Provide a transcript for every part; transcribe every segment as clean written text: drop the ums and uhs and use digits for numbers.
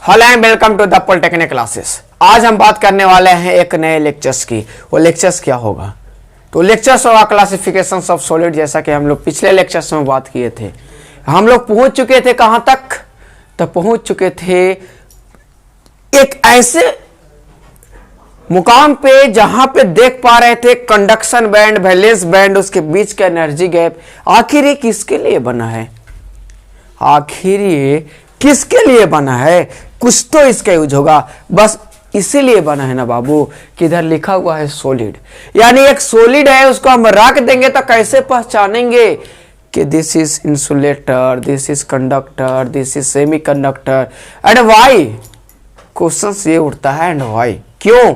Hello and welcome to the polytechnic classes. आज हम बात करने वाले हैं एक नए लेक्चर्स की। वो लेक्चर्स क्या होगा? तो लेक्चर्स होगा क्लासिफिकेशंस ऑफ सॉलिड। जैसा कि हम लोग पिछले लेक्चर्स में बात किए थे, हम लोग पहुंच चुके थे कहां तक? तो पहुंच चुके थे एक ऐसे मुकाम पे जहां पे देख पा रहे थे कंडक्शन बैंड, वैलेंस बैंड, उसके बीच का एनर्जी गैप। आखिर ये किसके लिए बना है? आखिर ये किसके लिए बना है? कुछ तो इसका यूज होगा। बस इसीलिए बना है ना बाबू कि इधर लिखा हुआ है सॉलिड, यानी एक सॉलिड है, उसको हम रख देंगे तो कैसे पहचानेंगे कि this is insulator, this is conductor, this is semiconductor and why? Question ये उठता है एंड वाई, क्यों?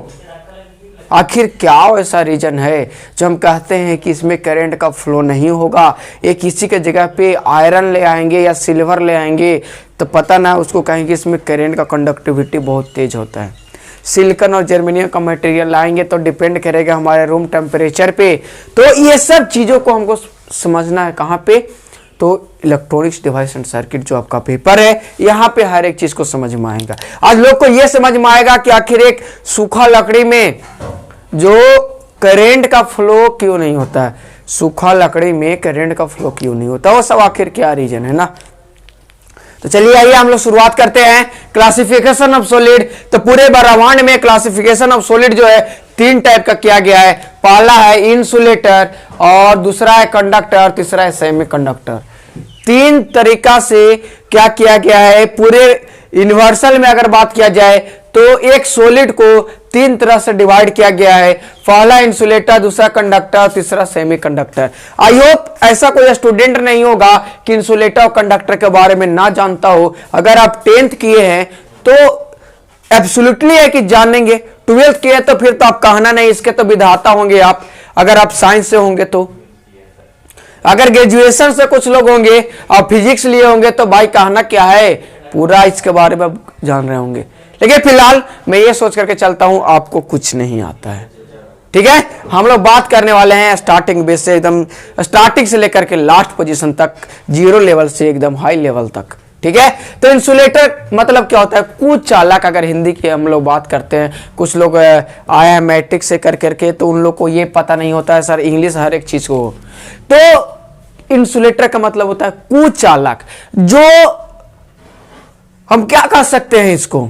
आखिर क्या ऐसा रीजन है जो हम कहते हैं कि इसमें करंट का फ्लो नहीं होगा? एक किसी के जगह पे आयरन ले आएंगे या सिल्वर ले आएंगे तो पता ना उसको कहेंगे इसमें करंट का कंडक्टिविटी बहुत तेज होता है। सिलिकॉन और जर्मेनियम का मटेरियल लाएंगे तो डिपेंड करेगा हमारे रूम टेम्परेचर पे। तो ये सब चीज़ों को हमको समझना है कहाँ पे? तो इलेक्ट्रॉनिक्स डिवाइस एंड सर्किट जो आपका पेपर है, यहाँ पे हर एक चीज को समझ में आएगा। आज लोग को ये समझ में आएगा कि आखिर एक सूखा लकड़ी में जो करंट का फ्लो क्यों नहीं होता है, सूखा लकड़ी में करंट का फ्लो क्यों नहीं होता, वो सब आखिर क्या रीजन है ना। तो चलिए आइए हम लोग शुरुआत करते हैं क्लासिफिकेशन ऑफ सॉलिड। तो पूरे ब्रह्मांड में क्लासिफिकेशन ऑफ सॉलिड जो है तीन टाइप का किया गया है। पहला है इंसुलेटर, और दूसरा है कंडक्टर, तीसरा है सेमी कंडक्टर। तीन तरीका से क्या किया गया है? पूरे यूनिवर्सल में अगर बात किया जाए तो एक सॉलिड को तीन तरह से डिवाइड किया गया है। पहला इंसुलेटर, दूसरा कंडक्टर, तीसरा सेमी कंडक्टर। आई होप ऐसा कोई स्टूडेंट नहीं होगा कि इंसुलेटर और कंडक्टर के बारे में ना जानता हो। अगर आप 10th किए हैं तो एब्सोल्युटली है कि जानेंगे। 12th किए तो फिर तो आप कहना नहीं, इसके तो विधाता होंगे आप, अगर आप साइंस से होंगे तो। अगर ग्रेजुएशन से कुछ लोग होंगे और फिजिक्स लिए होंगे तो भाई कहना क्या है, पूरा इसके बारे में जान रहे होंगे। लेकिन फिलहाल मैं ये सोच करके चलता हूं आपको कुछ नहीं आता है, ठीक है। हम लोग बात करने वाले हैं स्टार्टिंग बेस से, एकदम स्टार्टिंग से लेकर के लास्ट पोजीशन तक, जीरो लेवल से एकदम हाई लेवल तक, ठीक है। तो इंसुलेटर मतलब क्या होता है? कुचालक। अगर हिंदी की हम लोग बात करते हैं, कुछ लोग आए हैं मैट्रिक से कर करके, तो उन लोग को ये पता नहीं होता है सर इंग्लिश हर एक चीज को। तो इंसुलेटर का मतलब होता है कुचालक। जो हम क्या कह सकते हैं इसको?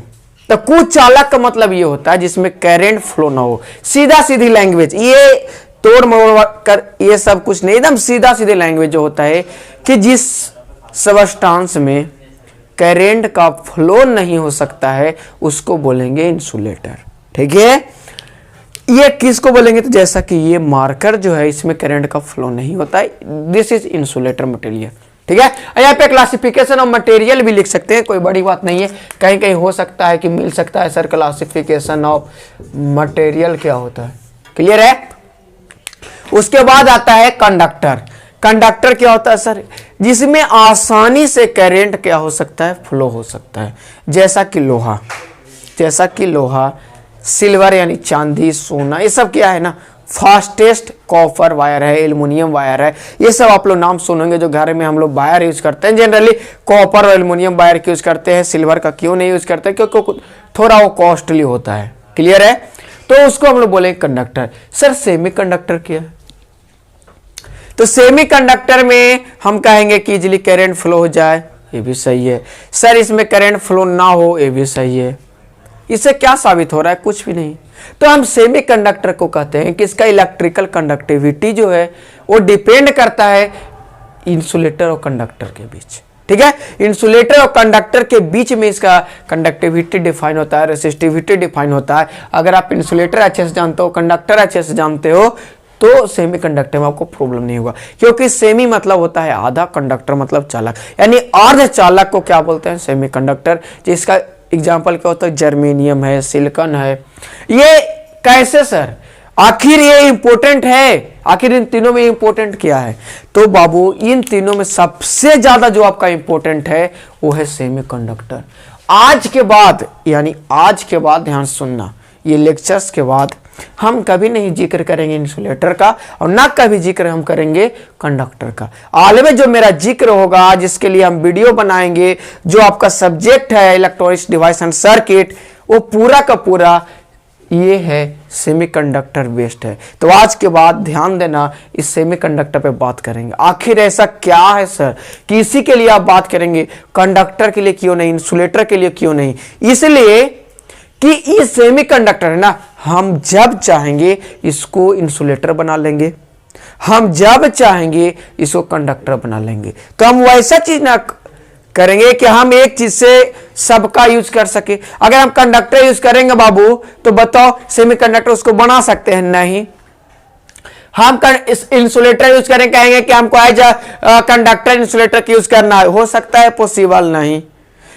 तो कुचालक का मतलब ये होता है जिसमें करंट फ्लो ना हो। सीधा सीधी लैंग्वेज, ये तोड़ मोड़ कर ये सब कुछ नहीं, एकदम सीधा सीधी लैंग्वेज जो होता है कि जिस सबस्टांस में करंट का फ्लो नहीं हो सकता है उसको बोलेंगे इंसुलेटर, ठीक है। ये किसको बोलेंगे? तो जैसा कि ये मार्कर जो है इसमें करंट का फ्लो नहीं होता है, दिस इज इंसुलेटर मटेरियल, ठीक है। यहाँ पे क्लासिफिकेशन ऑफ मटेरियल भी लिख सकते हैं, कोई बड़ी बात नहीं है। कहीं कहीं हो सकता है कि मिल सकता है सर क्लासिफिकेशन ऑफ मटेरियल क्या होता है, क्लियर है। उसके बाद आता है कंडक्टर। कंडक्टर क्या होता है सर? जिसमें आसानी से करंट क्या हो सकता है? फ्लो हो सकता है। जैसा कि लोहा, जैसा कि लोहा, सिल्वर यानी चांदी, सोना, ये सब क्या है ना, फास्टेस्ट कॉपर वायर है, एल्युमिनियम वायर है। ये सब आप लोग नाम सुनेंगे जो घर में हम लोग वायर यूज करते हैं। जनरली कॉपर और एल्युमिनियम वायर यूज करते हैं, सिल्वर का क्यों नहीं यूज करते? क्योंकि थोड़ा वो कॉस्टली होता है, क्लियर है। तो उसको हम लोग बोलेंगे कंडक्टर। सर सेमी कंडक्टर क्या है? तो सेमी कंडक्टर में हम कहेंगे कि इजिली करंट फ्लो हो जाए, ये भी सही है। सर इसमें करंट फ्लो ना हो, ये भी सही है। इससे क्या साबित हो रहा है? कुछ भी नहीं। तो हम सेमी कंडक्टर को कहते हैं कि इसका इलेक्ट्रिकल कंडक्टिविटी जो है वो डिपेंड करता है इंसुलेटर और कंडक्टर के बीच, ठीक है। इंसुलेटर और कंडक्टर के बीच में इसका कंडक्टिविटी डिफाइन होता है, रेसिस्टिविटी डिफाइन होता है। अगर आप इंसुलेटर अच्छे से जानते हो, कंडक्टर अच्छे से जानते हो, तो सेमी कंडक्टर में आपको प्रॉब्लम नहीं होगा। क्योंकि सेमी मतलब होता है आधा, कंडक्टर मतलब चालक, यानी अर्ध चालक को क्या बोलते हैं? Semi conductor. जिसका एग्जाम्पल क्या होता है? जर्मेनियम है, सिलिकॉन है। ये कैसे सर? आखिर ये इंपॉर्टेंट है? आखिर इन तीनों में इंपॉर्टेंट क्या है? तो बाबू इन तीनों में सबसे ज्यादा जो आपका इंपॉर्टेंट है वो है सेमी कंडक्टर। आज के बाद, यानी आज के बाद ध्यान सुनना, ये लेक्चर्स के बाद हम कभी नहीं जिक्र करेंगे इंसुलेटर का और ना कभी जिक्र हम करेंगे कंडक्टर का। आलमे जो मेरा जिक्र होगा, जिसके लिए हम वीडियो बनाएंगे, जो आपका सब्जेक्ट है इलेक्ट्रॉनिक्स डिवाइस एंड सर्किट, वो पूरा का पूरा ये है सेमीकंडक्टर बेस्ड है। तो आज के बाद ध्यान देना, इस सेमीकंडक्टर पे बात करेंगे। आखिर ऐसा क्या है सर कि इसी के लिए आप बात करेंगे, कंडक्टर के लिए क्यों नहीं, इंसुलेटर के लिए क्यों नहीं? इसलिए कि ये सेमीकंडक्टर है ना, हम जब चाहेंगे इसको इंसुलेटर बना लेंगे, हम जब चाहेंगे इसको कंडक्टर बना लेंगे। तो हम वैसा चीज ना करेंगे कि हम एक चीज से सबका यूज कर सके। अगर हम कंडक्टर यूज करेंगे बाबू, तो बताओ सेमीकंडक्टर उसको बना सकते हैं? नहीं। हम इस इंसुलेटर यूज करें, कहेंगे कि हमको एज कंडक्टर इंसुलेटर की यूज करना है, हो सकता है? पॉसिबल नहीं।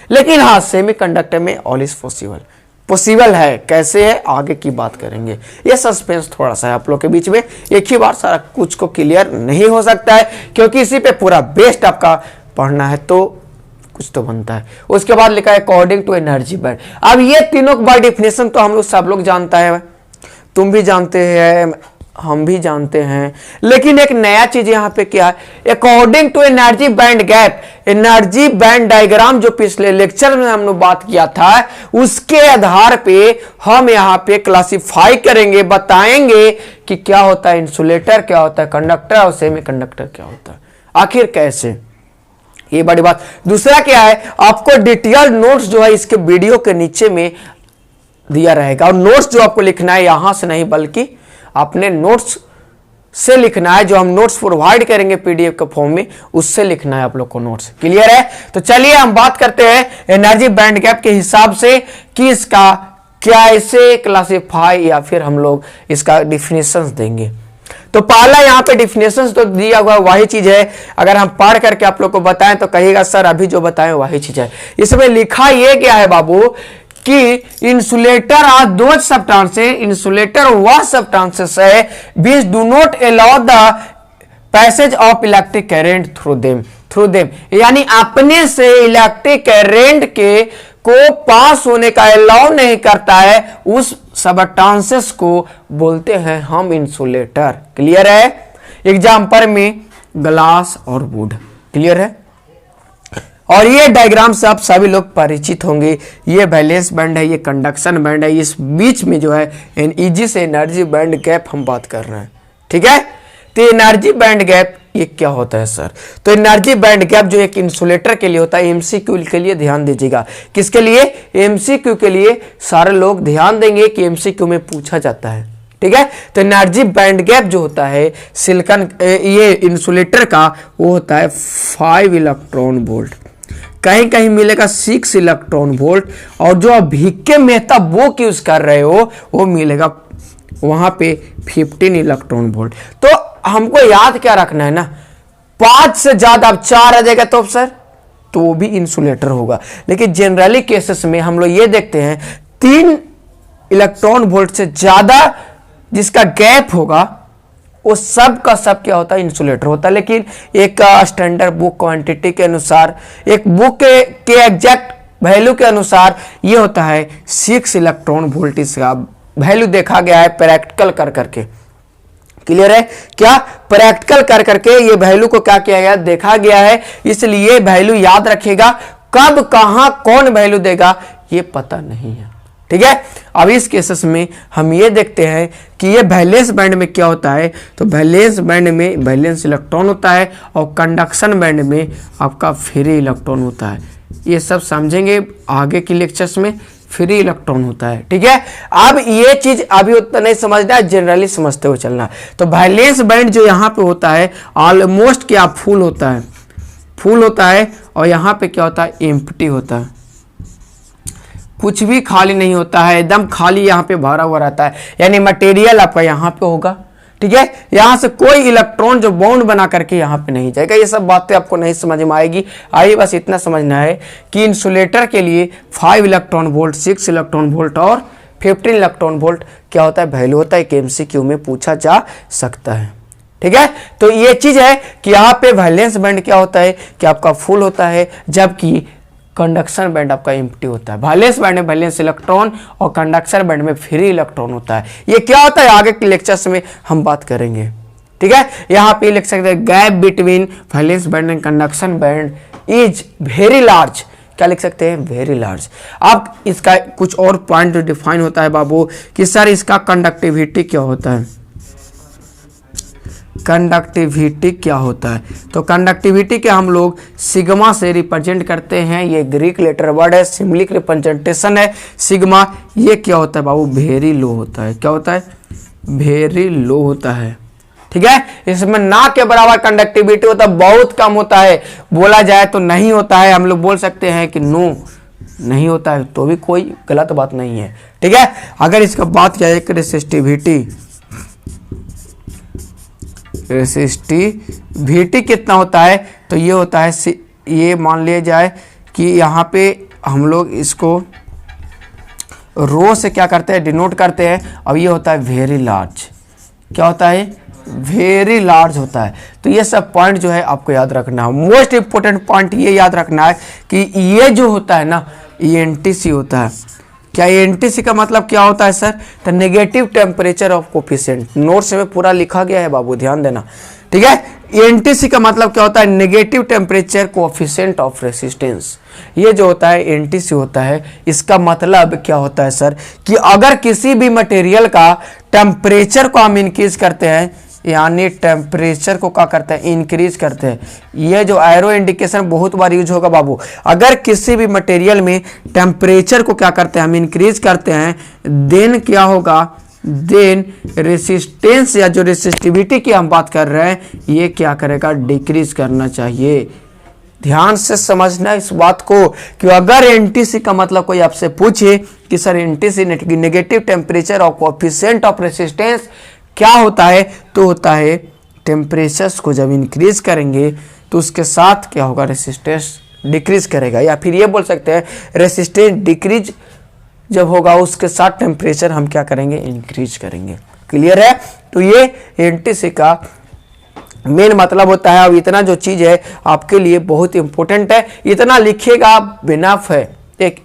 लेकिन हाँ, सेमीकंडक्टर में ऑल इज पॉसिबल है। कैसे है आगे की बात करेंगे। ये सस्पेंस थोड़ा सा है आप लोग के बीच में, एक ही बार सारा कुछ को क्लियर नहीं हो सकता है, क्योंकि इसी पे पूरा बेस्ट आपका पढ़ना है तो कुछ तो बनता है। उसके बाद लिखा है अकॉर्डिंग टू एनर्जी बैंड। अब ये तीनों बाय डेफिनेशन तो हम लोग सब लोग जानता है, तुम भी जानते हैं, हम भी जानते हैं। लेकिन एक नया चीज यहां पे क्या है, according to energy band gap. Energy band diagram जो पिछले लेक्चर में हमने बात किया था, उसके आधार पे हम यहां पे क्लासिफाई करेंगे, बताएंगे कि क्या होता है इंसुलेटर, क्या होता है कंडक्टर और सेमीकंडक्टर क्या होता है, आखिर कैसे। ये बड़ी बात। दूसरा क्या है, आपको डिटेल नोट्स जो है इसके वीडियो के नीचे में दिया रहेगा, और नोट्स जो आपको लिखना है यहां से नहीं बल्कि अपने नोट्स से लिखना है, जो हम नोट्स प्रोवाइड करेंगे पीडीएफ के फॉर्म में, उससे लिखना है आप लोग को नोट्स। क्लियर है? तो चलिए हम बात करते हैं एनर्जी बैंड गैप के हिसाब से कि इसका कैसे क्लासिफाई या फिर हम लोग इसका डिफिनेशंस देंगे। तो पहला यहाँ पे डिफिनेशंस तो दिया हुआ वही चीज है, अगर हम पढ़ करके आप लोग को बताएं तो कहिएगा सर अभी जो बताएं वही चीज है। इसमें लिखा ये क्या है बाबू कि insulator are those substances, insulator वह सब्सटेंसेस है which do not allow the passage of electric current through them, यानी अपने से इलेक्ट्रिक करंट के को पास होने का अलाउ नहीं करता है, उस सब्सटेंसेस को बोलते हैं हम इंसुलेटर। क्लियर है? एग्जाम्पल में ग्लास और वुड। क्लियर है? और ये डायग्राम से आप सभी लोग परिचित होंगे। ये वैलेंस बैंड है, ये कंडक्शन बैंड है, इस बीच में जो है इजी से एनर्जी बैंड गैप हम बात कर रहे हैं। ठीक है? तो एनर्जी बैंड गैप ये क्या होता है सर? तो एनर्जी बैंड गैप जो एक इंसुलेटर के लिए होता है, एमसीक्यू के लिए ध्यान दीजिएगा। किसके लिए? एमसीक्यू के लिए। सारे लोग ध्यान देंगे कि एमसीक्यू में पूछा जाता है। ठीक है? तो एनर्जी बैंड गैप जो होता है सिलिकॉन ये इंसुलेटर का, वो होता है 5 इलेक्ट्रॉन वोल्ट, कहीं कहीं मिलेगा 6 इलेक्ट्रॉन वोल्ट, और जो आप भिक्के मेहता बुक यूज कर रहे हो वो मिलेगा वहां पे 15 इलेक्ट्रॉन वोल्ट। तो हमको याद क्या रखना है ना, 5 से ज्यादा, अब 4 आ जाएगा तो सर तो वो भी इंसुलेटर होगा। लेकिन जनरली केसेस में हम लोग ये देखते हैं 3 इलेक्ट्रॉन वोल्ट से ज्यादा जिसका गैप होगा वो सब का सब क्या होता है? इंसुलेटर होता है। लेकिन एक स्टैंडर्ड बुक क्वांटिटी के अनुसार, एक बुक के एग्जैक्ट वैल्यू के अनुसार ये होता है 6 इलेक्ट्रॉन वोल्ट का वैल्यू देखा गया है प्रैक्टिकल कर करके। क्लियर है? क्या प्रैक्टिकल कर करके ये वैल्यू को क्या किया गया, देखा गया है। इसलिए वैल्यू याद रखेगा, कब कहां कौन वैल्यू देगा ये पता नहीं है। ठीक है? अब इस केसेस में हम ये देखते हैं कि ये वैलेंस बैंड में क्या होता है। तो वैलेंस बैंड में वैलेंस इलेक्ट्रॉन होता है और कंडक्शन बैंड में आपका फ्री इलेक्ट्रॉन होता है। ये सब समझेंगे आगे की लेक्चर्स में, फ्री इलेक्ट्रॉन होता है। ठीक है? अब ये चीज अभी उतना नहीं समझना है, जनरली समझते हुए चलना। तो वैलेंस बैंड जो यहाँ पे होता है ऑलमोस्ट क्या फुल होता है, फुल होता है, और यहाँ पे क्या होता है? एम्प्टी होता है, कुछ भी खाली नहीं होता है, एकदम खाली यहाँ पे भरा हुआ रहता है, यानी मटेरियल आपका यहाँ पे होगा। ठीक है? यहां से कोई इलेक्ट्रॉन जो बॉन्ड बना करके यहां पे नहीं जाएगा। ये सब बातें आपको नहीं समझ में आएगी। आइए बस इतना समझना है कि इंसुलेटर के लिए 5 इलेक्ट्रॉन वोल्ट, 6 इलेक्ट्रॉन वोल्ट और 15 इलेक्ट्रॉन वोल्ट क्या होता है? वैल्यू होता है। एमसीक्यू में पूछा जा सकता है। ठीक है? तो ये चीज है कि यहाँ पे वैलेंस बैंड क्या होता है कि आपका फुल होता है, जबकि कंडक्शन बैंड आपका एम्प्टी होता है। वैलेंस बैंड में वैलेंस इलेक्ट्रॉन और कंडक्शन बैंड में फ्री इलेक्ट्रॉन होता है। ये क्या होता है आगे के लेक्चर्स में हम बात करेंगे, ठीक है। यहाँ पे लिख सकते हैं gap between valence band and conduction band is very large. क्या लिख सकते हैं? Very large. अब इसका कुछ और पॉइंट जो डिफाइन होता है बाबू कि सर इसका कंडक्टिविटी क्या होता है, कंडक्टिविटी क्या होता है। तो कंडक्टिविटी के हम लोग सिग्मा से रिप्रेजेंट करते हैं। ये ग्रीक लेटर वर्ड है, सिम्बॉलिक रिप्रेजेंटेशन है सिग्मा। ये क्या होता है बाबू? वेरी लो होता है। क्या होता है? वेरी लो होता है, ठीक है। इसमें ना के बराबर कंडक्टिविटी होता है, बहुत कम होता है। बोला जाए तो नहीं होता है, हम लोग बोल सकते हैं कि नो नहीं होता है, तो भी कोई गलत बात नहीं है, ठीक है। अगर इसका बात किया जाए रेसिस्टिविटी कितना होता है, तो ये होता है, ये मान लिया जाए कि यहाँ पे हम लोग इसको रो से क्या करते हैं? डिनोट करते हैं। अब ये होता है वेरी लार्ज। क्या होता है? वेरी लार्ज होता है। तो ये सब पॉइंट जो है आपको याद रखना है। मोस्ट इंपोर्टेंट पॉइंट ये याद रखना है कि ये जो होता है ना, ENTC होता है। क्या ENTC का मतलब क्या होता है sir? The negative temperature of coefficient. Notes में पूरा लिखा गया है बाबू, ध्यान देना, ठीक है। ENTC का मतलब क्या होता है? Negative temperature coefficient of resistance. ये जो होता है ENTC होता है। इसका मतलब क्या होता है सर कि अगर किसी भी मटेरियल का टेम्परेचर को हम इंक्रीज करते हैं, यानी टेम्परेचर को क्या करते हैं? इंक्रीज करते हैं। ये जो एरो इंडिकेशन बहुत बार यूज होगा बाबू। अगर किसी भी मटेरियल में टेम्परेचर को क्या करते हैं? हम इंक्रीज करते हैं, देन क्या होगा? देन रेसिस्टेंस या जो रेसिस्टिविटी की हम बात कर रहे हैं, ये क्या करेगा? डिक्रीज करना चाहिए। ध्यान से समझना इस बात को कि अगर NTC का मतलब कोई आपसे पूछे कि सर NTC नेगेटिव टेम्परेचर और कोएफिशिएंट ऑफ रेसिस्टेंस क्या होता है, तो होता है टेम्परेचर्स को जब इंक्रीज करेंगे तो उसके साथ क्या होगा? रेसिस्टेंस डिक्रीज करेगा। या फिर ये बोल सकते हैं रेसिस्टेंस डिक्रीज जब होगा उसके साथ टेम्परेचर हम क्या करेंगे? इंक्रीज करेंगे। क्लियर है? तो ये NTC का मेन मतलब होता है। अब इतना जो चीज है आपके लिए बहुत इंपॉर्टेंट है, इतना लिखिएगा बिनफ है एक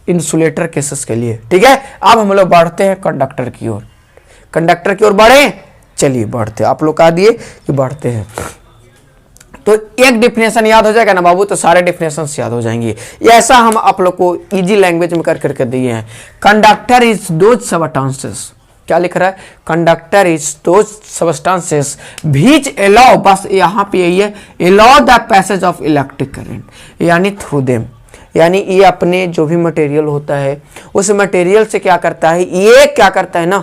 इंसुलेटर केसेस के लिए, ठीक है। अब हम लोग बढ़ते हैं कंडक्टर की ओर। कंडक्टर की ओर बढ़े, चलिए बढ़ते हैं। आप लोग कह दिए कि बढ़ते हैं, तो एक डिफिनेशन याद हो जाएगा ना बाबू, तो सारे डिफिनेशन याद हो जाएंगे। ये ऐसा हम आप लोग को इजी लैंग्वेज में कर करके दिए हैं। Conductor is those substances. क्या लिख रहा है? Conductor is those substances which allow, बस यहाँ पे यही है, allow the passage of electric current, यानी थ्रू देम। यानी ये अपने जो भी मटेरियल होता है उस मटेरियल से क्या करता है? ये क्या करता है ना,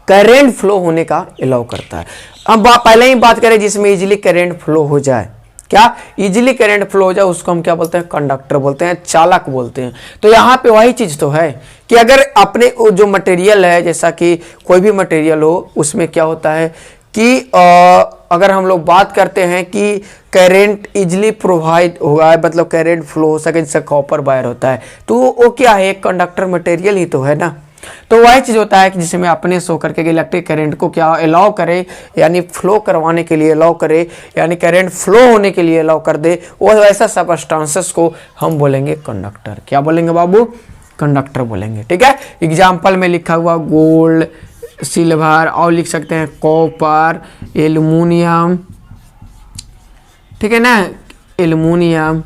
करंट फ्लो होने का अलाउ करता है। अब पहले ही बात करें जिसमें इजीली करंट फ्लो हो जाए। क्या इजीली करंट फ्लो हो जाए उसको हम क्या बोलते हैं? कंडक्टर बोलते हैं, चालक बोलते हैं। तो यहाँ पे वही चीज तो है कि अगर अपने जो मटेरियल है, जैसा कि कोई भी मटेरियल हो, उसमें क्या होता है कि अगर हम लोग बात करते हैं कि करंट इजीली प्रोवाइड होगा, मतलब करंट फ्लो हो सके, जैसे कॉपर वायर होता है, तो वो क्या है? एक कंडक्टर मटेरियल ही तो है ना। तो वही चीज होता है कि जिसमें अपने शो करके इलेक्ट्रिक करंट को क्या अलाउ करे, यानी फ्लो करवाने के लिए अलाउ करे, यानी करंट फ्लो होने के लिए अलाउ कर दे, वो ऐसा सबस्टेंसेस को हम बोलेंगे कंडक्टर। क्या बोलेंगे बाबू? कंडक्टर बोलेंगे, ठीक है। एग्जाम्पल में लिखा हुआ गोल्ड, सिल्वर, और लिख सकते हैं कॉपर, एल्युमिनियम, ठीक है ना, एल्युमिनियम,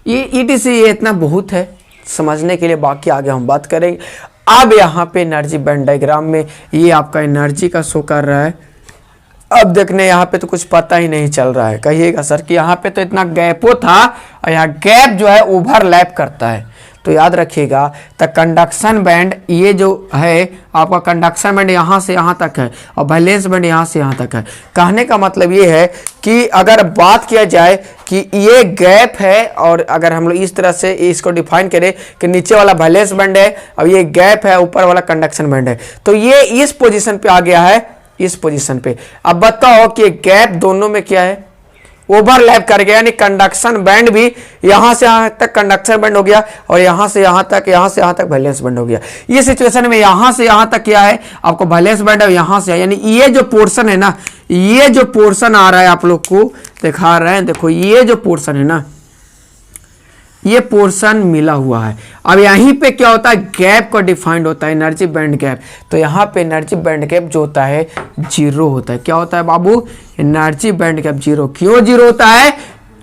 ये ETC, ये इतना बहुत है समझने के लिए, बाकी आगे हम बात करेंगे। अब यहाँ पे एनर्जी बैंड डायग्राम में ये आपका एनर्जी का शो कर रहा है। अब देखने यहाँ पे तो कुछ पता ही नहीं चल रहा है। कहिएगा सर कि यहाँ पे तो इतना गैपो था और यहाँ गैप जो है ओवरलैप करता है। तो याद रखिएगा द कंडक्शन बैंड, ये जो है आपका कंडक्शन बैंड यहाँ से यहाँ तक है और वैलेंस बैंड यहाँ से यहाँ तक है। कहने का मतलब ये है कि अगर बात किया जाए कि ये गैप है, और अगर हम लोग इस तरह से इसको डिफाइन करें कि नीचे वाला वैलेंस बैंड है और ये गैप है, ऊपर वाला कंडक्शन बैंड है, तो ये इस पोजीशन पे आ गया है, इस पोजीशन पे। अब बताओ कि गैप दोनों में क्या है? ओवरलैप कर गया, यानी कंडक्शन बैंड भी यहां से यहां तक कंडक्शन बैंड हो गया और यहां से यहां तक वैलेंस बैंड हो गया। ये सिचुएशन में यहां से यहां तक क्या है? आपको वैलेंस बैंड है, यहां से, यानी ये जो पोर्शन है ना, ये जो पोर्शन आ रहा है आप लोग को दिखा रहे हैं, देखो ये जो पोर्शन है ना, ये पोर्शन मिला हुआ है। अब यहीं पे क्या होता है, गैप को डिफाइंड होता है, एनर्जी बैंड गैप। तो यहाँ पे एनर्जी बैंड गैप जो होता है जीरो होता है। क्या होता है बाबू, एनर्जी बैंड गैप जीरो। क्यों जीरो होता है,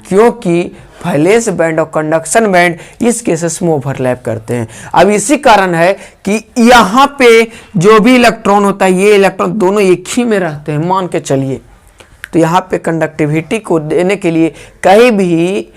क्योंकि वैलेंस बैंड और कंडक्शन बैंड इस केसेस में ओवरलैप करते हैं। अब इसी कारण है कि यहाँ पे जो भी इलेक्ट्रॉन होता है, ये इलेक्ट्रॉन दोनों एक ही में रहते हैं, मान के चलिए। तो यहाँ पे कंडक्टिविटी को देने के लिए कहीं भी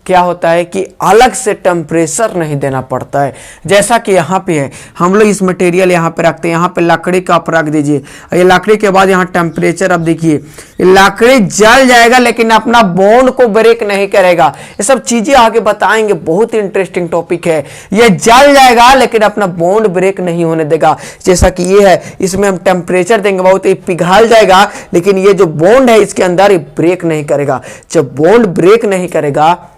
क्या होता है कि अलग से टेम्परेचर नहीं देना पड़ता है। जैसा कि यहाँ पे है, हम लोग इस मटेरियल यहाँ पे रखते हैं, यहाँ पे लकड़ी का आप रख दीजिए, ये लकड़ी के बाद यहाँ टेम्परेचर, अब देखिए लकड़ी जल जाएगा लेकिन अपना बॉन्ड को ब्रेक नहीं करेगा। ये सब चीजें आगे बताएंगे, बहुत इंटरेस्टिंग टॉपिक है। ये जल जाएगा लेकिन अपना बॉन्ड ब्रेक नहीं होने देगा। जैसा कि ये है, इसमें हम टेम्परेचर देंगे बहुत, ये पिघल जाएगा लेकिन ये जो बॉन्ड है इसके अंदर ये ब्रेक नहीं करेगा। जब बॉन्ड ब्रेक नहीं करेगा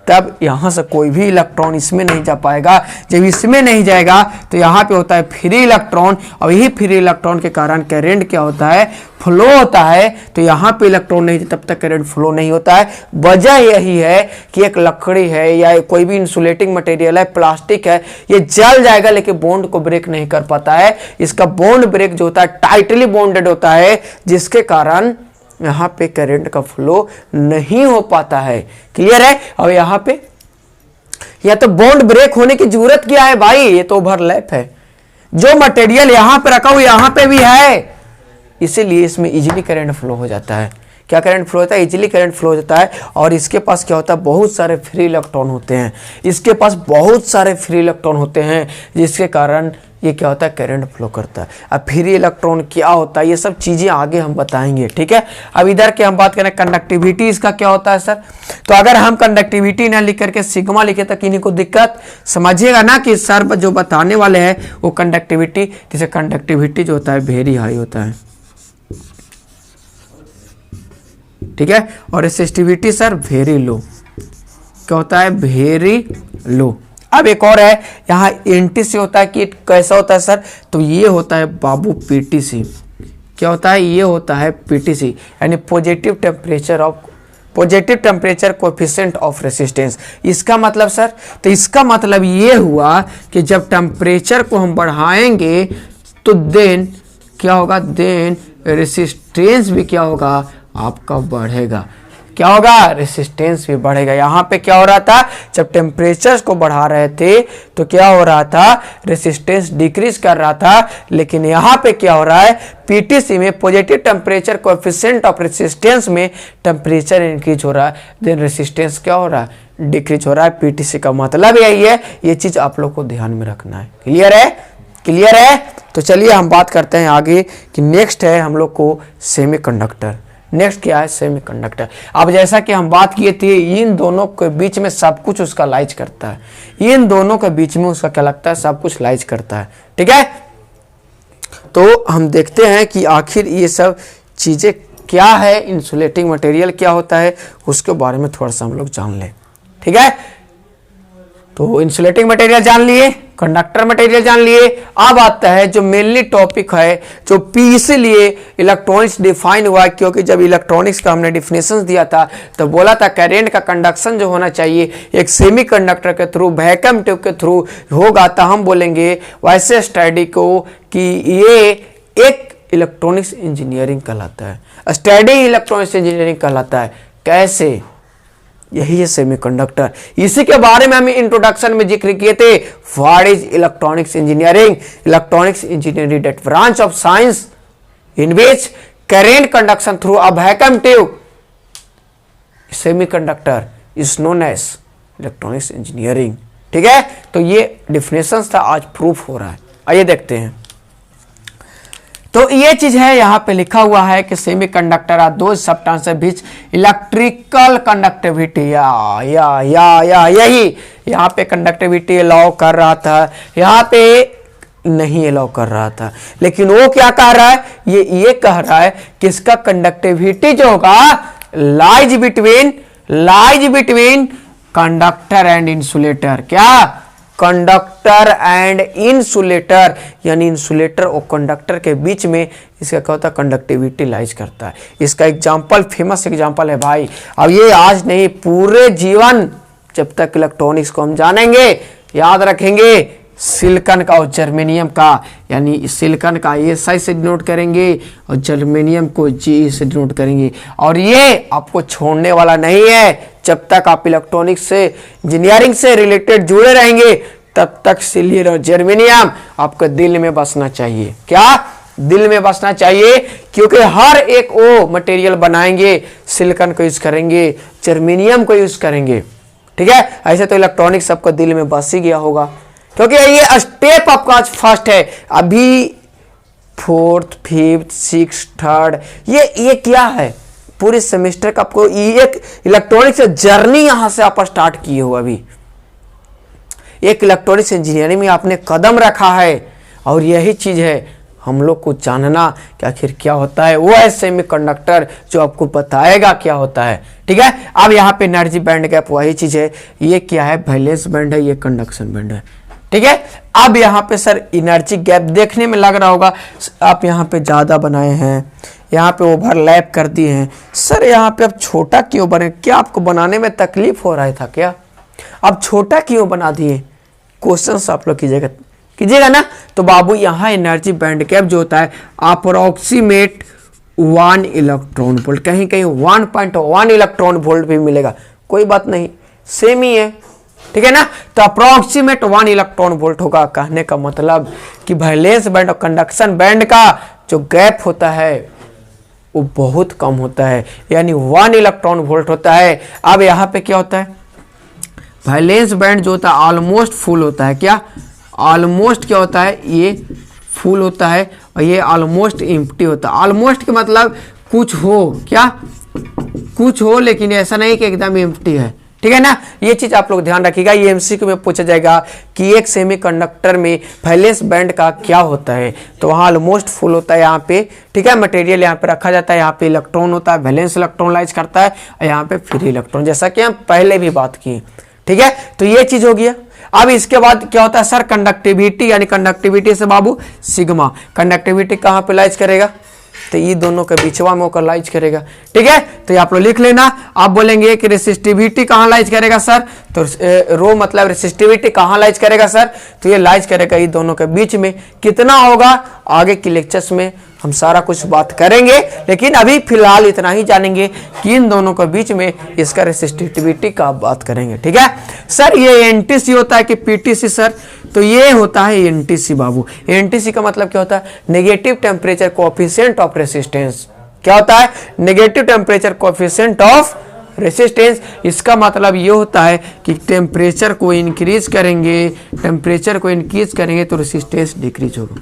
तब यहां से कोई भी इलेक्ट्रॉन इसमें नहीं जा पाएगा। जब इसमें नहीं जाएगा तो यहाँ पे होता है फ्री इलेक्ट्रॉन, और यही फ्री इलेक्ट्रॉन के कारण करंट क्या होता है, फ्लो होता है। तो यहाँ पे इलेक्ट्रॉन नहीं, तब तक करंट फ्लो नहीं होता है। वजह यही है कि एक लकड़ी है या कोई भी इंसुलेटिंग मटेरियल है, प्लास्टिक है, ये जल जाएगा लेकिन बॉन्ड को ब्रेक नहीं कर पाता है। इसका बॉन्ड ब्रेक जो होता है टाइटली बॉन्डेड होता है, जिसके कारण यहाँ पे करंट का फ्लो नहीं हो पाता है। क्लियर है। और यहाँ पे या तो बॉन्ड ब्रेक होने की जरूरत क्या है भाई, ये तो ओवरलैप है। जो मटेरियल यहाँ पे रखा हुआ यहाँ पे भी है, इसीलिए इसमें इजीली करंट फ्लो हो जाता है। क्या करंट फ्लो होता है, इजीली करंट फ्लो हो जाता है। और इसके पास क्या होता है, बहुत सारे फ्री इलेक्ट्रॉन होते हैं, इसके पास बहुत सारे फ्री इलेक्ट्रॉन होते हैं, जिसके कारण ये क्या होता है, करंट फ्लो करता है। अब फ्री इलेक्ट्रॉन क्या होता है, ये सब चीजें आगे हम बताएंगे, ठीक है। अब इधर के हम बात करें कंडक्टिविटी, इसका क्या होता है सर। तो अगर हम कंडक्टिविटी ना लिख करके सिग्मा लिखे तो किन्हीं को दिक्कत, समझिएगा ना कि सर जो बताने वाले हैं वो कंडक्टिविटी, जैसे कंडक्टिविटी जो होता है वेरी हाई होता है, ठीक है। और रेसिस्टिविटी सर वेरी लो, क्या होता है, वेरी लो। अब एक और है यहाँ एनटी से होता है कि कैसा होता है सर, तो ये होता है बाबू पीटीसी। क्या होता है, ये होता है पीटीसी, यानी positive temperature coefficient of resistance. इसका मतलब सर, तो इसका मतलब ये हुआ कि जब टेम्परेचर को हम बढ़ाएंगे तो देन क्या होगा, देन रेसिस्टेंस भी क्या होगा आपका बढ़ेगा। क्या होगा, रेसिस्टेंस भी बढ़ेगा। यहाँ पे क्या हो रहा था, जब टेम्परेचर को बढ़ा रहे थे तो क्या हो रहा था, रेसिस्टेंस डिक्रीज कर रहा था। लेकिन यहाँ पे क्या हो रहा है, पीटीसी में positive temperature coefficient of resistance में टेम्परेचर इंक्रीज हो रहा है, देन रेसिस्टेंस क्या हो रहा है, डिक्रीज हो रहा है। पीटीसी का मतलब यही है, ये चीज आप लोग को ध्यान में रखना है। क्लियर है, क्लियर है। तो चलिए हम बात करते हैं आगे कि नेक्स्ट है हम लोग को सेमीकंडक्टर। नेक्स्ट क्या है, सेमीकंडक्टर। अब जैसा कि हम बात किए थे, इन दोनों के बीच में सब कुछ उसका लाइज करता है, इन दोनों के बीच में उसका क्या लगता है, सब कुछ लाइज करता है, ठीक है। तो हम देखते हैं कि आखिर ये सब चीजें क्या है, इंसुलेटिंग मटेरियल क्या होता है, उसके बारे में थोड़ा सा हम लोग जान लें, ठीक है। तो इंसुलेटिंग मटेरियल जान लिए, कंडक्टर मटेरियल जान लिए। अब आता है जो मेनली टॉपिक है, जो पी इसीलिए इलेक्ट्रॉनिक्स डिफाइन हुआ, क्योंकि जब इलेक्ट्रॉनिक्स का हमने डिफिनेशन दिया था तो बोला था करंट का कंडक्शन जो होना चाहिए एक सेमीकंडक्टर के थ्रू, वैक्यूम ट्यूब के थ्रू होगा। तो हम बोलेंगे वैसे स्टडी को कि ये एक इलेक्ट्रॉनिक्स इंजीनियरिंग कहलाता है, स्टडी इलेक्ट्रॉनिक्स इंजीनियरिंग कहलाता है। कैसे, यही है सेमीकंडक्टर। इसी के बारे में हम इंट्रोडक्शन में जिक्र किए थे। What is electronics engineering, electronics engineering that branch of science in which current conduction through a vacuum tube, semiconductor is known as electronics engineering, ठीक है। तो ये डिफिनेशन था, आज प्रूफ हो रहा है। आइए देखते हैं। तो ये चीज है, यहाँ पे लिखा हुआ है कि सेमीकंडक्टर आर दो सब्सटेंस बीच इलेक्ट्रिकल कंडक्टिविटी यही यहाँ पे कंडक्टिविटी अलाउ कर रहा था, यहाँ पे नहीं अलाउ कर रहा था। लेकिन वो क्या कह रहा है, ये कह रहा है कि इसका कंडक्टिविटी जो होगा lies between conductor and insulator. क्या, कंडक्टर एंड इंसुलेटर, यानी इंसुलेटर और कंडक्टर के बीच में इसका क्या होता है, कंडक्टिविटी लाइज करता है। इसका एग्जांपल, फेमस एग्जांपल है भाई। अब ये आज नहीं, पूरे जीवन जब तक इलेक्ट्रॉनिक्स को हम जानेंगे, याद रखेंगे सिलिकॉन का और जर्मेनियम का, यानी सिलिकॉन का SI से डिनोट करेंगे और जर्मेनियम को GE से डिनोट करेंगे। और ये आपको छोड़ने वाला नहीं है, जब तक आप इलेक्ट्रॉनिक्स से, इंजीनियरिंग से रिलेटेड जुड़े रहेंगे तब तक सिलिकॉन और जर्मेनियम आपको दिल में बसना चाहिए। क्या दिल में बसना चाहिए? क्योंकि हर एक वो मटेरियल बनाएंगे, सिलिकॉन को यूज करेंगे, जर्मेनियम को यूज करेंगे। ठीक है, ऐसे तो इलेक्ट्रॉनिक्स सबको दिल में बस ही गया होगा, क्योंकि ये स्टेप आपका आज फर्स्ट है। अभी 4th 5th 6th 3rd ये क्या है? पूरे सेमेस्टर का आपको एक इलेक्ट्रॉनिक्स जर्नी यहां से आप स्टार्ट किए हो। अभी एक इलेक्ट्रॉनिक्स इंजीनियरिंग में आपने कदम रखा है और यही चीज है हम लोग को जानना कि आखिर क्या होता है। वो है सेमीकंडक्टर जो आपको बताएगा क्या होता है। ठीक है, अब यहाँ पे एनर्जी बैंड गैप वही चीज है। ये क्या है? वैलेंस बैंड है, ये कंडक्शन बैंड है। ठीक है, अब यहाँ पे सर एनर्जी गैप देखने में लग रहा होगा आप यहाँ पे ज्यादा बनाए हैं, यहाँ पे ओवरलैप कर दिए हैं। सर यहाँ पे अब छोटा क्यों बने? क्या आपको बनाने में तकलीफ हो रहा था क्या? अब छोटा क्यों बना दिए? क्वेश्चन आप लोग कीजिएगा ना। तो बाबू यहाँ एनर्जी बैंड गैप जो होता है अप्रोक्सीमेट 1 इलेक्ट्रॉन वोल्ट, कहीं कहीं 1.1 इलेक्ट्रॉन वोल्ट भी मिलेगा, कोई बात नहीं, सेम ही है। ठीक है ना, तो अप्रोक्सीमेट 1 इलेक्ट्रॉन वोल्ट होगा। कहने का मतलब कि वैलेंस बैंड और कंडक्शन बैंड का जो गैप होता है वो बहुत कम होता है, यानी 1 इलेक्ट्रॉन वोल्ट होता है। अब यहाँ पे क्या होता है? वैलेंस बैंड जो होता है ऑलमोस्ट फुल होता है। क्या ऑलमोस्ट क्या होता है? ये फुल होता है और ये ऑलमोस्ट एम्प्टी होता है। ऑलमोस्ट के मतलब कुछ हो, क्या कुछ हो, लेकिन ऐसा नहीं कि एकदम एम्प्टी है। ठीक है ना, ये चीज आप लोग ध्यान रखिएगा। ये MCQ में पूछा जाएगा कि एक सेमीकंडक्टर में वैलेंस बैंड का क्या होता है, तो वहाँ ऑलमोस्ट फुल होता है यहाँ पे। ठीक है, मटेरियल यहाँ पे रखा जाता है, यहाँ पे इलेक्ट्रॉन होता है, वैलेंस इलेक्ट्रॉन करता है और यहाँ पे फ्री इलेक्ट्रॉन, जैसा कि हम पहले भी बात की। ठीक है, तो ये चीज हो गया। अब इसके बाद क्या होता है सर? कंडक्टिविटी, यानी कंडक्टिविटी से बाबू सिग्मा, कंडक्टिविटी कहाँ पे लाइज करेगा? तो ये दोनों के बीचवा में होकर लाइज करेगा। ठीक है, तो आप लोग लिख लेना। आप बोलेंगे कि रेसिस्टिविटी कहाँ लाइज करेगा सर? तो रो मतलब रेसिस्टिविटी कहाँ लाइज करेगा सर? तो ये लाइज करेगा ये दोनों के बीच में। कितना होगा? आगे की लेक्चर्स में हम सारा कुछ बात करेंगे, लेकिन अभी फिलहाल इतना ही जानेंगे कि इन दोनों के बीच में इसका रेसिस्टिविटी का बात करेंगे। ठीक है सर, ये NTC होता है कि PTC सर? तो ये होता है NTC बाबू। NTC का मतलब क्या होता है? Negative temperature coefficient of resistance. क्या होता है? Negative temperature coefficient of resistance. इसका मतलब ये होता है कि टेम्परेचर को इंक्रीज करेंगे, टेम्परेचर को इंक्रीज करेंगे तो रेसिस्टेंस डिक्रीज होगा।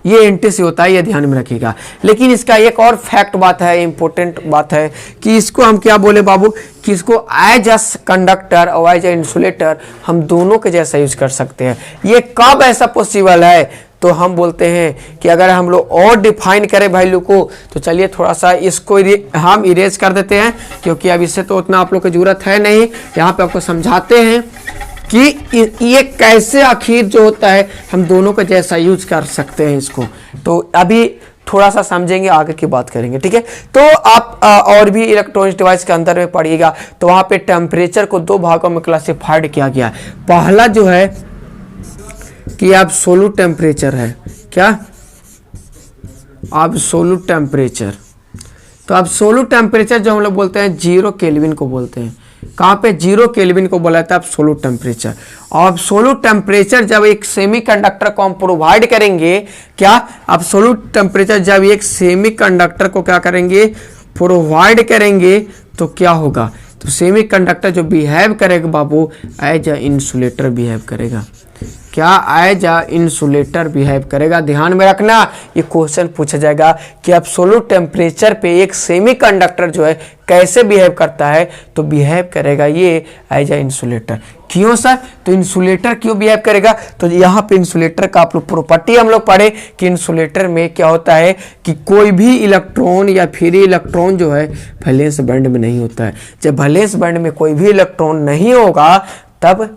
ये NTC होता है, ये ध्यान में रखिएगा। लेकिन इसका एक और फैक्ट बात है, इंपॉर्टेंट बात है कि इसको हम क्या बोले बाबू, कि इसको एज अ कंडक्टर और एज अ इंसुलेटर हम दोनों के जैसा यूज कर सकते हैं। ये कब ऐसा पॉसिबल है? तो हम बोलते हैं कि अगर हम लोग और डिफाइन करें वैल्यू को, तो चलिए थोड़ा सा इसको हम इरेज कर देते हैं, क्योंकि अब इससे तो उतना आप लोग की जरूरत है नहीं। यहाँ पे आपको समझाते हैं कि ये कैसे आखिर जो होता है हम दोनों का जैसा यूज कर सकते हैं इसको। तो अभी थोड़ा सा समझेंगे, आगे की बात करेंगे। ठीक है, तो आप और भी इलेक्ट्रॉनिक्स डिवाइस के अंदर में पढ़िएगा, तो वहाँ पे टेम्परेचर को 2 भागों में क्लासिफाइड किया गया है। पहला जो है कि एब्सोल्यूट टेम्परेचर है। क्या? Absolute temperature. तो एब्सोल्यूट टेम्परेचर जो हम लोग बोलते हैं 0 केल्विन को बोलते हैं। कहाँ पे? 0 केल्विन को बोला जाता है एब्सोल्यूट टेम्परेचर। और एब्सोल्यूट टेम्परेचर जब एक सेमीकंडक्टर को हम प्रोवाइड करेंगे, क्या एब्सोल्यूट टेम्परेचर जब एक सेमीकंडक्टर को क्या करेंगे, प्रोवाइड करेंगे, तो क्या होगा? तो सेमीकंडक्टर जो बिहेव करेगा बाबू एज अ इंसुलेटर बिहेव करेगा। क्या? एज अ इंसुलेटर बिहेव करेगा। ध्यान में रखना, ये क्वेश्चन पूछा जाएगा कि एब्सोल्यूट टेम्परेचर पे एक सेमीकंडक्टर जो है कैसे बिहेव करता है, तो बिहेव करेगा ये एज अ इंसुलेटर। क्यों सर? तो इंसुलेटर क्यों बिहेव करेगा? तो यहाँ पे इंसुलेटर का आप लोग प्रॉपर्टी हम लोग पढ़े कि इंसुलेटर में क्या होता है कि कोई भी इलेक्ट्रॉन या फ्री इलेक्ट्रॉन जो है वैलेंस बैंड में नहीं होता है। जब वैलेंस बैंड में कोई भी इलेक्ट्रॉन नहीं होगा तब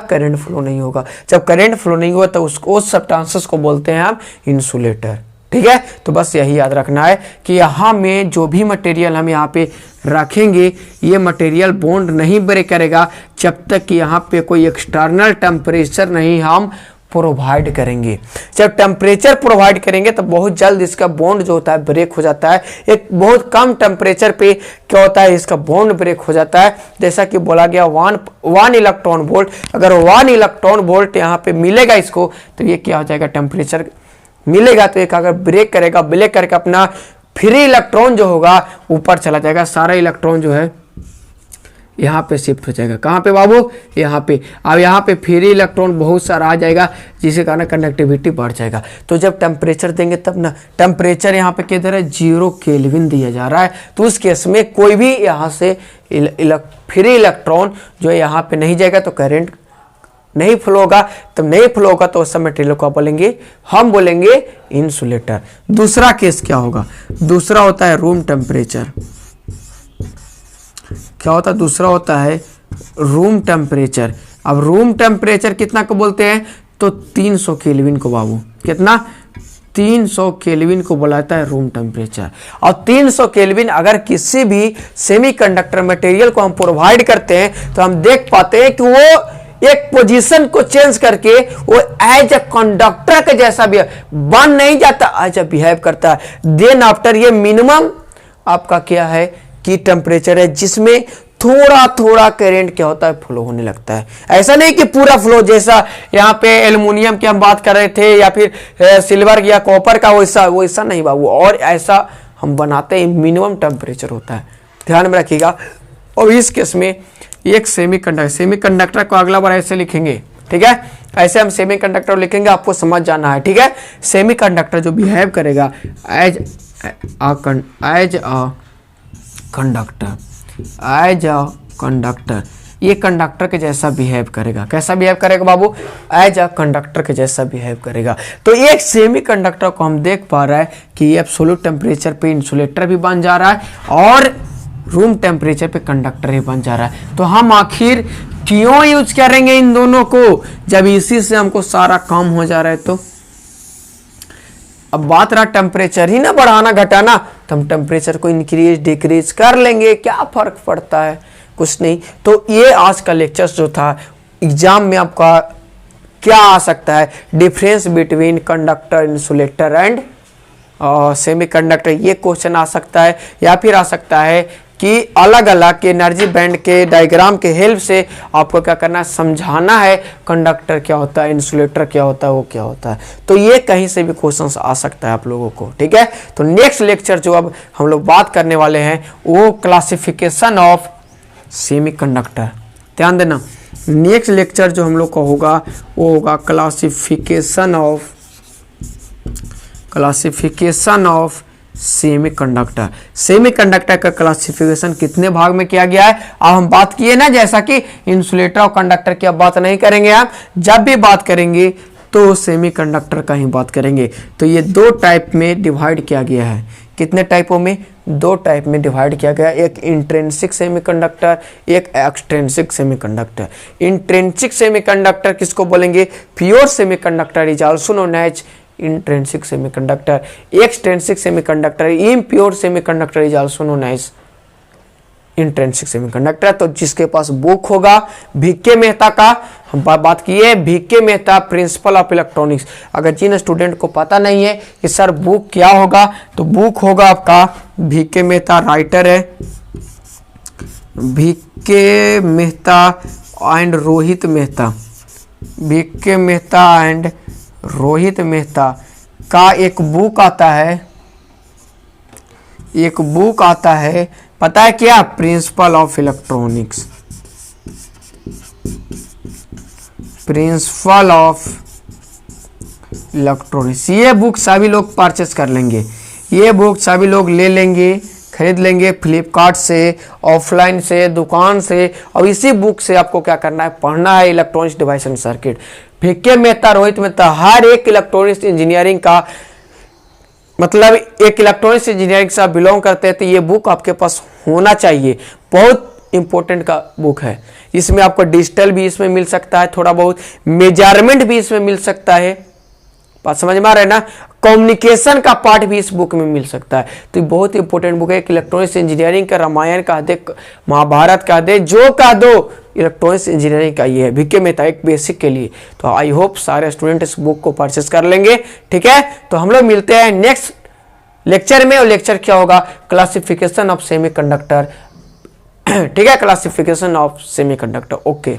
करंट फ्लो नहीं होगा। जब करंट फ्लो नहीं होगा तो उस सब्सटेंसेस को बोलते हैं हम इंसुलेटर। ठीक है। तो बस यही याद रखना है कि यहाँ में जो भी मटेरियल हम यहाँ पे रखेंगे ये मटेरियल बॉन्ड नहीं ब्रेक करेगा जब तक कि यहाँ पे कोई एक्सटर्नल टेम्परेचर नहीं हम प्रोवाइड करेंगे। जब टेम्परेचर प्रोवाइड करेंगे तो बहुत जल्द इसका बॉन्ड जो होता है ब्रेक हो जाता है। एक बहुत कम टेम्परेचर पे क्या होता है, इसका बॉन्ड ब्रेक हो जाता है। जैसा कि बोला गया 1 इलेक्ट्रॉन वोल्ट, अगर 1 इलेक्ट्रॉन वोल्ट यहाँ पे मिलेगा इसको तो ये क्या हो जाएगा, टेम्परेचर मिलेगा तो एक अगर ब्रेक करेगा, ब्रेक करके अपना फ्री इलेक्ट्रॉन जो होगा ऊपर चला जाएगा, सारा इलेक्ट्रॉन जो है यहाँ पे शिफ्ट हो जाएगा। कहाँ पे बाबू, यहाँ पे। अब यहाँ पे फ्री इलेक्ट्रॉन बहुत सारा आ जाएगा जिसके कारण कंडक्टिविटी बढ़ जाएगा। तो जब टेम्परेचर देंगे तब ना, टेम्परेचर यहाँ पे किधर है, 0 केल्विन दिया जा रहा है। तो उस केस में कोई भी यहाँ से फ्री इलेक्ट्रॉन जो है यहाँ पे नहीं जाएगा तो करंट नहीं फ्लो होगा। तब नहीं फ्लो होगा तो उस समय मटेरियल को बोलेंगे, हम बोलेंगे इंसुलेटर। दूसरा केस क्या होगा, दूसरा होता है रूम टेम्परेचर। क्या होता है, दूसरा होता है रूम टेम्परेचर। अब रूम टेम्परेचर कितना को बोलते हैं, तो 300 केल्विन को बाबू, कितना, 300 केल्विन को बुलाता है रूम टेम्परेचर। और 300 केल्विन अगर किसी भी सेमीकंडक्टर मटेरियल को हम प्रोवाइड करते हैं तो हम देख पाते हैं कि वो एक पोजीशन को चेंज करके वो एज ए कंडक्टर के जैसा भी बन नहीं जाता, एज ए बिहेव करता है। देन आफ्टर ये मिनिमम आपका क्या है कि टेम्परेचर है जिसमें थोड़ा थोड़ा करंट क्या होता है, फ्लो होने लगता है। ऐसा नहीं कि पूरा फ्लो, जैसा यहाँ पे एल्युमिनियम की हम बात कर रहे थे या फिर सिल्वर या कॉपर का, वैसा नहीं बाबू। और ऐसा हम बनाते हैं, मिनिमम टेम्परेचर होता है, ध्यान में रखिएगा। और इस केस में एक सेमीकंडक्टर को अगला बार ऐसे लिखेंगे, ठीक है। ऐसे हम सेमीकंडक्टर लिखेंगे, आपको समझ जाना है, ठीक है। सेमीकंडक्टर जो बिहेव करेगा एज अ कंडक्टर, ये कंडक्टर के जैसा बिहेव करेगा। कैसा बिहेव करेगा बाबू, एज अ कंडक्टर के जैसा बिहेव करेगा। तो एक सेमीकंडक्टर को हम देख पा रहा है कि ये एब्सोल्यूट टेम्परेचर पे इंसुलेटर भी बन जा रहा है और रूम टेम्परेचर पे कंडक्टर ही बन जा रहा है। तो हम आखिर क्यों यूज करेंगे इन दोनों को, जब इसी से हमको सारा काम हो जा रहा है। तो अब बात रहा टेम्परेचर ही ना बढ़ाना घटाना, तो हम टेम्परेचर को इंक्रीज डिक्रीज कर लेंगे, क्या फर्क पड़ता है, कुछ नहीं। तो ये आज का लेक्चर जो था, एग्जाम में आपका क्या आ सकता है, difference between conductor, insulator and semiconductor, ये क्वेश्चन आ सकता है। या फिर आ सकता है कि अलग अलग एनर्जी बैंड के डायग्राम के हेल्प से आपको क्या करना है, समझाना है कंडक्टर क्या होता है, इंसुलेटर क्या होता है, वो क्या होता है। तो ये कहीं से भी क्वेश्चंस आ सकता है आप लोगों को, ठीक है। तो नेक्स्ट लेक्चर जो अब हम लोग बात करने वाले हैं वो क्लासिफिकेशन ऑफ सेमीकंडक्टर, ध्यान देना। नेक्स्ट लेक्चर जो हम लोग का होगा वो होगा क्लासिफिकेशन ऑफ सेमीकंडक्टर। सेमीकंडक्टर का क्लासिफिकेशन कितने भाग में किया गया है, अब हम बात किए ना, जैसा कि इंसुलेटर और कंडक्टर की अब बात नहीं करेंगे। हम जब भी बात करेंगे तो सेमीकंडक्टर का ही बात करेंगे। तो ये 2 टाइप में डिवाइड किया गया है। कितने टाइपों में, 2 टाइप में डिवाइड किया गया, एक इंट्रिंसिक सेमीकंडक्टर, एक एक्सट्रिंसिक सेमीकंडक्टर। इंट्रिंसिक सेमीकंडक्टर किसको बोलेंगे, pure semiconductor is also known as intrinsic semiconductor. Extrinsic semiconductor, impure semiconductor is also known as intrinsic semiconductor. तो जिसके पास बुक होगा वीके मेहता का, हम बात किए VK Mehta principle of electronics. अगर जिन स्टूडेंट को पता नहीं है कि सर बुक क्या होगा, तो बुक होगा आपका वीके मेहता, राइटर है VK Mehta and Rohit Mehta. VK Mehta and Rohit Mehta का एक बुक आता है, पता है क्या, principle of electronics. Principle of electronics, ये बुक सभी लोग परचेस कर लेंगे, ये बुक सभी लोग ले लेंगे, खरीद लेंगे फ्लिपकार्ट से, ऑफलाइन से, दुकान से। और इसी बुक से आपको क्या करना है, पढ़ना है electronics device and circuit. V K Mehta, Rohit Mehta, हर एक इलेक्ट्रॉनिक्स इंजीनियरिंग का मतलब एक इलेक्ट्रॉनिक्स इंजीनियरिंग से आप बिलोंग करते हैं तो ये बुक आपके पास होना चाहिए। बहुत इंपॉर्टेंट का बुक है। इसमें आपको डिजिटल भी इसमें मिल सकता है, थोड़ा बहुत मेजरमेंट भी इसमें मिल सकता है, बात समझ में आ रहा है ना। कम्युनिकेशन का पार्ट भी इस बुक में मिल सकता है। तो ये बहुत ही इंपॉर्टेंट बुक है। इलेक्ट्रॉनिक्स इंजीनियरिंग का, रामायण का दे, महाभारत का दे, जो का दो, इलेक्ट्रॉनिक्स इंजीनियरिंग का ये है, बीके में था एक बेसिक के लिए। तो आई होप सारे स्टूडेंट इस बुक को परचेस कर लेंगे। ठीक है, तो हम लोग मिलते हैं नेक्स्ट लेक्चर में। और लेक्चर क्या होगा? Classification of semiconductor. ठीक है, क्लासिफिकेशन ऑफ सेमीकंडक्टर। ओके।